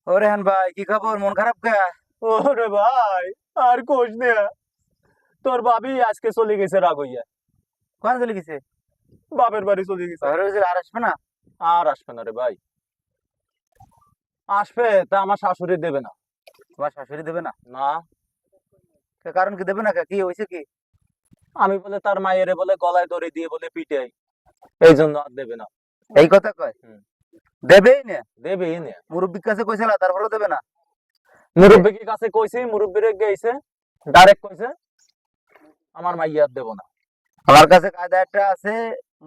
ও রেহান ভাই, কি খবর? মন খারাপ কে? ওরে ভাই, আর কোষ নে। তোর ভাবি আজকে চলে গেছে রাগ হইয়া। কোন চলে গেছে? বাপের বাড়ি চলে গেছে। শহরে গেছে, আর আসবে না? আর আসবে না রে ভাই। আসবে তা আমার শাশুড়ি দেবে না। তোমার শাশুড়ি দেবে না? না, কারণ কি দেবে না? কি হয়েছে কি? আমি বলে তার মায়েরে বলে গলায় দড়ি দিয়ে বলে পিটাই, এই জন্য আর দেবে না। এই কথা কয়? হুম। দেবেই না? দেবেই না। মুরব্বীর কাছে কইছিল, তারপরেও দেবে না? মুরব্বীর কাছে কইছি, মুরব্বীরে গেছে, ডাইরেক্ট কইছে আমার মাইয়া আর দেবো না। আমার কাছে কায়দা একটা আছে,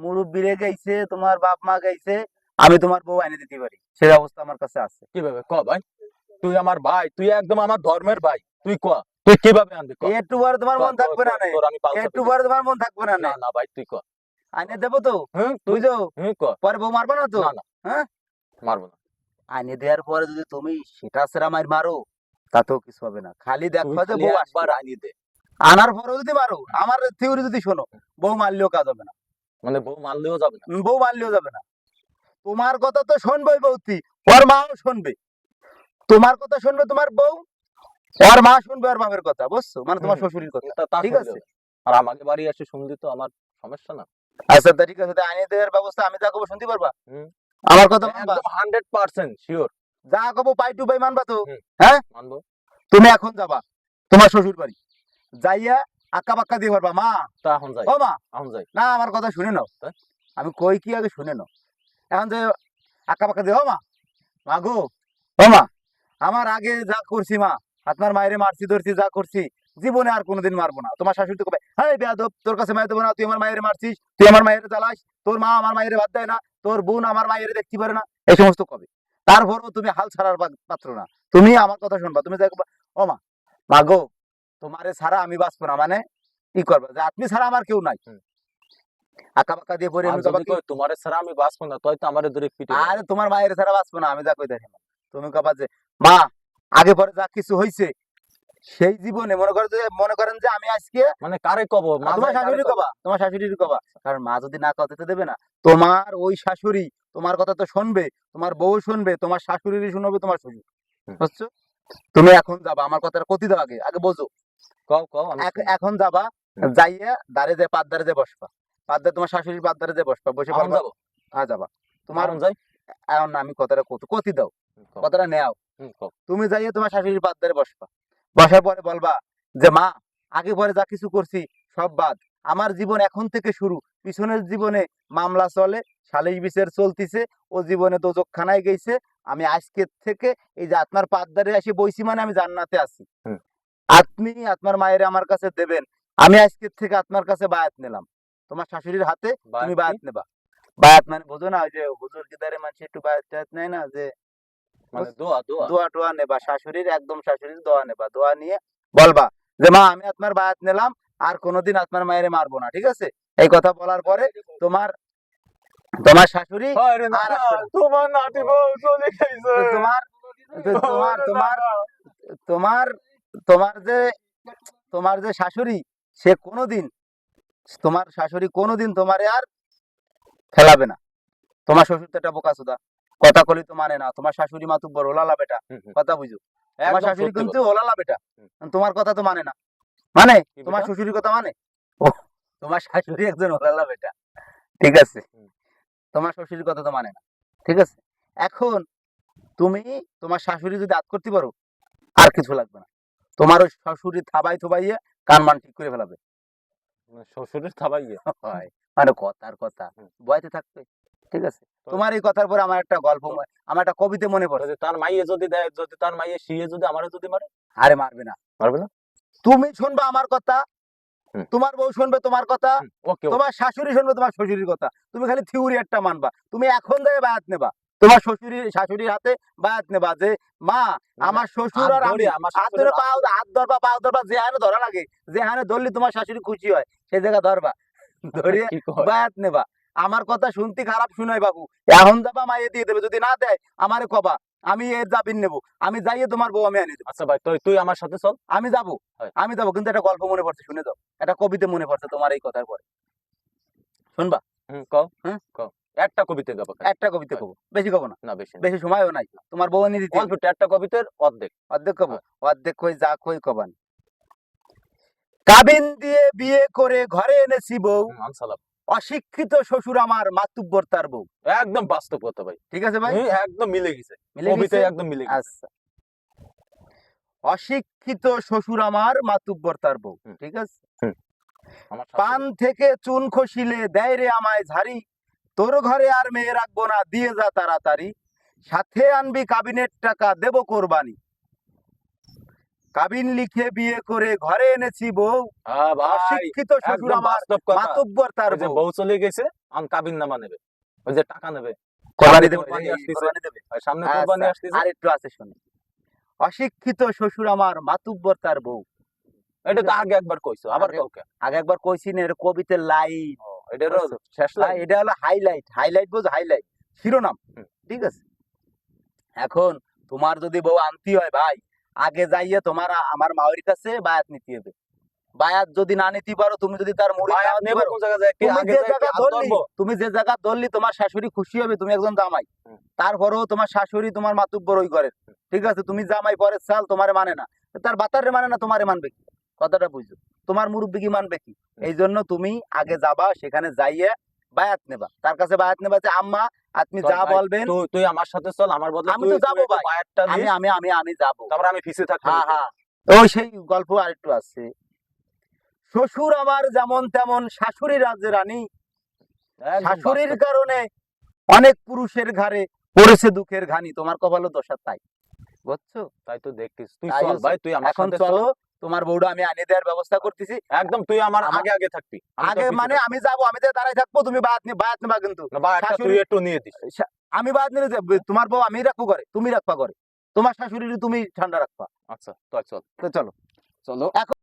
মুরব্বীরে গেছে, তোমার বাপ মা গেছে, আমি তোমার বউ এনে দিতে পারি, সেই অবস্থা আমার কাছে আছে। কিভাবে ক ভাই? তুই আমার ভাই, তুই একদম আমার ধর্মের ভাই, তুই ক তুই কিভাবে আনবি? ক একটু পরে তোমার মন থাকবে না নে? তোর আমি পালসা একটু পরে তোমার মন থাকবে না নে? না না ভাই, তুই ক। আইনে দেবো তো, হুম, তুই বুঝো? হুম ক। পরে বউ মারবে না তো? না না, হ্যাঁ, মারবো না। আইনে দেওয়ার পরে যদি তুমি সেটা সেরা মার মারো, তাতেও কিছু হবে না। খালি তুই দেখো যে খালি বউ একবার আসবে, আনি দে। আনার পরেও যদি মারো, আমার থিওরি যদি শোনো, বউ মারলেও কাজ হবে না। মানে বউ মারলেও যাবে না? বউ মারলেও যাবে না। তোমার কথা তো শুনবেই বৌতি, ওর মাও শুনবে। তোমার কথা শুনবে তোমার বউ, ওর মা শুনবে ওর বাপের কথা, বুঝছো? মানে তোমার শ্বশুরের কথা। তা ঠিক শুনলে আছে? হবে। আর আমাকে বাড়ি এসে শুনলি তো আমার সমস্যা না। আচ্ছা তা ঠিক আছে, তা আইনে দেওয়ার ব্যবস্থা আমি যা করবো শুনতে পারবা? হুম, আমার কথা মানবা? একদম 100% শিওর। যা করবো পাই টু পাই মানবা তো? হুম, হ্যাঁ, মানবো। তুমি এখন যাবা তোমার শ্বশুর বাড়ি, যাইয়া আক্কা বাক্কা দিয়ে পারবা, মা তা এখন যাই, ও মা। এখন যাই। না, আমার কথা শুনে নাও, তা? আমি কই কি আগে শুনে নাও। এখন যে আক্কা বাক্কা দিয়ে, ও মা, মা গো, ও মা, আমার আগে যা করছি মা, আপনার মায়েরে মারছি ধরছি যা করছি, জীবনে আর কোনোদিন মারবো না। তোমার শাশুড়ি তো কবে, হ্যাঁ বেয়াদব, তোর কাছে মায়ের দেবো না, তুই আমার মায়েরে মারছিস, তুই আমার মায়েরে জ্বালাস, তোর মা আমার মায়েরে বাদ দেয় না, তোর বোন আমার মায়েরে দেখতে পারে না, এই সমস্ত কবে। তারপরও তুমি হাল ছাড়ার পাত্র না। তুমি আমার কথা শুনবা, তুমি দেখবা, ও মা, মা গো, তোমারে ছাড়া আমি বাঁচবো না, মানে কি করবা, যে আপনি ছাড়া আমার কেউ নাই। হুম। আঁকা বাঁকা দিয়ে পড়ে আর আমি যদি কবা কি, কই তোমারে ছাড়া আমি বাঁচবো না, তাই তো আমারে ধরে পিটে আরে তোমার মায়ের ছাড়া বাঁচবো না, আমি যা কই দেখেন। তুমি কবা যে মা, আগে পরে যা কিছু হয়েছে সেই জীবনে মনে করেন যে আমি আজকে, মানে কারে কব? তোমার শাশুড়ি কবা, তোমার শাশুড়ি কবা, কারণ মা যদি না কথা দেবে না, তোমার ওই শাশুড়ি তোমার কথা তো শুনবে, তোমার বউ শুনবে, তোমার শাশুড়ি শুনবে, তোমার শ্বশুর, বুঝছো? তুমি এখন যাবা, আমার কথাটা কতি দাও, আগে আগে বোঝো। কও কও আমি শুনি। এখন যাবা, যাইয়া দাঁড়ে যে পাদ্দারে যে বসবা, পাদ্দারে তোমার শাশুড়ির পাদ্দারে যে বসবা, বসে এখন বলবা, যাবো? হ্যাঁ যাবা। তোমার এখন যাই? এখন না, আমি কথাটা কতি দাও, কও। কথাটা নেও। কও। তুমি যাইয়া তোমার শাশুড়ির পাদ্দারে বসবা, বসার পরে বলবা যে মা, আগে পরে যা কিছু করছি সব বাদ, আমার জীবন এখন থেকে শুরু। পিছনের জীবনে মামলা চলে, সালিশ বিচার চলতিছে, ও জীবনে দোজকখানায় গেছে, আমি আজকের থেকে এই যে আপনার পাদ্দারে এসে বইছি, মানে আমি জান্নাতে আছি। হুম। আপনি আপনার মায়ের আমার কাছে দেবেন, আমি আজকের থেকে আপনার কাছে বায়াত নিলাম। তোমার শাশুড়ির হাতে তুমি বায়াত বায়াত কি? নেবা। বায়াত মানে বোঝো না, ওই যে হুজুর কিদারে মানুষ একটু বায়াত টায়াত নেয় না, যে মানে দোয়া দোয়া? দোয়া টোয়া নেবা, শাশুড়ির একদম শাশুড়ির দোয়া নেবা, দোয়া নিয়ে বলবা যে মা, আমি আপনার বায়াত নিলাম, আর কোনোদিন আপনার মায়েরে মারবো না, ঠিক আছে? এই কথা বলার পরে তোমার তোমার শাশুড়ি আরে না আর না, আসবে না। তোমার নাতি বউ চলে গেছে। তো তোমার তো তোমার ওরে না তোমার না। তোমার তোমার যে তোমার যে শাশুড়ি, সে কোনোদিন, তোমার শাশুড়ি কোনোদিন তোমারে আর খেলাবে না। তোমার শ্বশুর তো একটা বোকাচোদা, কথা কলি তো মানে না। তোমার শাশুড়ি মাতুব্বর ওলালা বেটা, হুম, হুম। কথা বুঝো? তোমার একদম শাশুড়ি সত্যি কিন্তু কথা। ওলালা বেটা, হুম। তোমার কথা তো মানে না। মানে কি তোমার বেটা? শ্বশুরের কথা মানে, ও, তোমার শাশুড়ি একজন ওলালা বেটা, ঠিক আছে? হুম। তোমার শ্বশুরের কথা তো মানে না, ঠিক আছে? এখন তুমি তোমার শাশুড়ি যদি আত করতে পারো, আর কিছু লাগবে না। তোমার ওই শ্বশুরি থাবাই থুবাইয়ে কান মান ঠিক করে ফেলাবে। মানে শ্বশুরের থাবাইয়ে? হয়, মানে কথার কথা, হুম। বয়তে থাকবে, ঠিক আছে? তো তোমার এই কথার পরে আমার একটা গল্প, তো আমার একটা কবিতা মনে পড়ে। যদি তার মাইয়ে যদি দেয়, যদি তার মাইয়ে শিয়ে যদি আমারে যদি মারে? আরে মারবে না, মারবে না? তুমি শুনবা আমার কথা, হুম। তোমার বউ শুনবে তোমার কথা, ওকে ওকে। তোমার শাশুড়ি শুনবে তোমার শ্বশুরের কথা। তুমি খালি থিওরি একটা মানবা, তুমি এখন থেকে বায়াত নেবা, তোমার শাশুড়ির হাতে বায়াত নেবা, যে মা, মানে আমার শ্বশুর হাত আর আমি, ধরে আমার হাত ধরে শাশুড়ির হাত পাও, হাত ধরবা, পাও ধরবা, যে হানে ধরা লাগে, যে হানে ধরলে তোমার শাশুড়ি খুশি হয়, সেই জায়গা ধরবা, ধরিয়ে কি কয়? বায়াত নেবা। আমার কথা শুনতে খারাপ শুনাই বাবু, এখন যাবা মাইয়ে দিয়ে দেবে, যদি না দেয় আমারে কবা, আমি এর জামিন নেবো, আমি যাইয়ে তোমার বউ আমি আনি দেবো। আচ্ছা ভাই, তুই তুই আমার সাথে চল। আমি যাবো, হয়। আমি যাবো, কিন্তু একটা গল্প মনে পড়ছে, শুনে দাও। একটা কবিতা মনে পড়ছে তোমার এই কথার পরে, শুনবা? কও। হ্যাঁ, কও। একটা কবিতা গাবো খালি। একটা কবিতা কব, বেশি কব না, না বেশি না। বেশি সময়ও নাই, তোমার বউ নিয়ে দিতে অল্প একটু, একটা কবিতার অর্ধেক। অর্ধেক কব, হ্যাঁ। অর্ধেক কই যা কই কবান। কাবিন দিয়ে বিয়ে করে ঘরে এনেছি বউ, আনসালাম। অশিক্ষিত শ্বশুর আমার মাতুব্বর তার বউ। একদম বাস্তব কথা ভাই। ঠিক আছে ভাই, একদম মিলে গেছে, মিলে কবিতায় গেছে? একদম মিলে গেছে। আচ্ছা, অশিক্ষিত শ্বশুর আমার মাতুব্বর তার বউ। হুম। ঠিক আছে। আমার পান থেকে চুন খসিলে দেয় রে আমায় ঝাড়ি, তোর ঘরে আর মেয়ে রাখবো না, দিয়ে যা তাড়াতাড়ি, সাথে আনবি কাবিনের টাকা দেব কোরবানি। কাবিন লিখে বিয়ে করে ঘরে এনেছি বউ, হ্যাঁ ভাই, অশিক্ষিত শ্বশুর একদম আমার বাস্তব কথা। মাতুব্বর তার ওই যে বউ। বউ চলে গেছে, আমি কাবিন নামা নেবে, ওই যে টাকা নেবে, কোরবানি সামনে দেবে, কোরবানি এই আসতেছে, কোরবানি দেবে। আর সামনে কোরবানি আচ্ছা, আসতেছে। আর একটু আছে শুনি। অশিক্ষিত শ্বশুর আমার মাতুব্বর তার বউ। এটা তো আগে একবার কইছো, আবার আগে- কাউকে। আগে একবার কইছি না, এটা কবিতার লাইন। এটারও বুঝছো? শেষ লাইন। এটা হলো হাইলাইট, হাইলাইট বুঝো, হাইলাইট শিরোনাম। হুম। ঠিক আছে। এখন তোমার যদি বউ আনতি হয় ভাই, আগে যাইয়ে তোমার আমার মাওয়ের কাছে বায়াত নিতে হবে। বায়াত যদি না নিতে পারো, তুমি যদি তার মুড়ি বায়াত খাওয়াতে নেব পারো, কোন জায়গা যায়, কি তুমি আগে যে যায়, কি জায়গা হাত ধরলি, ধরবো? তুমি যে জায়গা ধরলি তোমার শাশুড়ি খুশি হবে, তুমি একজন জামাই। হুম। তারপরেও তোমার শাশুড়ি তোমার মাতুব্বর ওই ঘরের। ঠিক আছে, তুমি জামাই পরের সাল, তোমারে মানে না, তার বাতারে মানে না, তোমারে মানবে কি? কথাটা বুঝছো? তোমার মুরব্বি কি মানবে কি? এই জন্য তুমি আগে যাবা, সেখানে যাইয়ে বায়াত নেবা, তার কাছে বায়াত নেবা যে আম্মা আপনি চল যা ভাই, বলবেন। তুই আমার সাথে চল, আমার বদলে আমি তুই তো যাবো তুই একটু ভাই, বায়াতটা আমি দিস, আমি আমি আমি যাবো। তারপর আমি ফিসে থাকবো। হ্যাঁ হ্যাঁ, ওই সেই গল্প আরেকটু আছে। শ্বশুর আমার যেমন তেমন শাশুড়ি রাজ্যে রানী, একদম শাশুড়ির বাস্তব। কারণে অনেক পুরুষের ঘাড়ে পড়েছে দুঃখের ঘানি, তোমার কপালও দশা তাই। বুঝছো? তাই তো দেখতিস, তুই তাই চল হচ্ছে। ভাই, তুই আমার এখন সাথে চলো, চল। তোমার বউটা আমি আনিয়ে দেওয়ার ব্যবস্থা করতেছি। একদম তুই আমার আমার- আগে আগে থাকবি, আমি তোর আগে পিছে মানে থাকবো। আমি যাবো, আমি যে দাঁড়াই থাকবো, তুমি বায়াত নেবা কিন্তু। না, বায়াতটা তুই শাশুড়ি, একটু নিয়ে দিস। আমি বায়াত নিলে তোমার বউ আমি রাখবো করে, তুমি রাখবা করে, তোমার শাশুড়ি তুমি ঠান্ডা রাখবা। আচ্ছা, তাই চল। তো চলো। চলো। এখন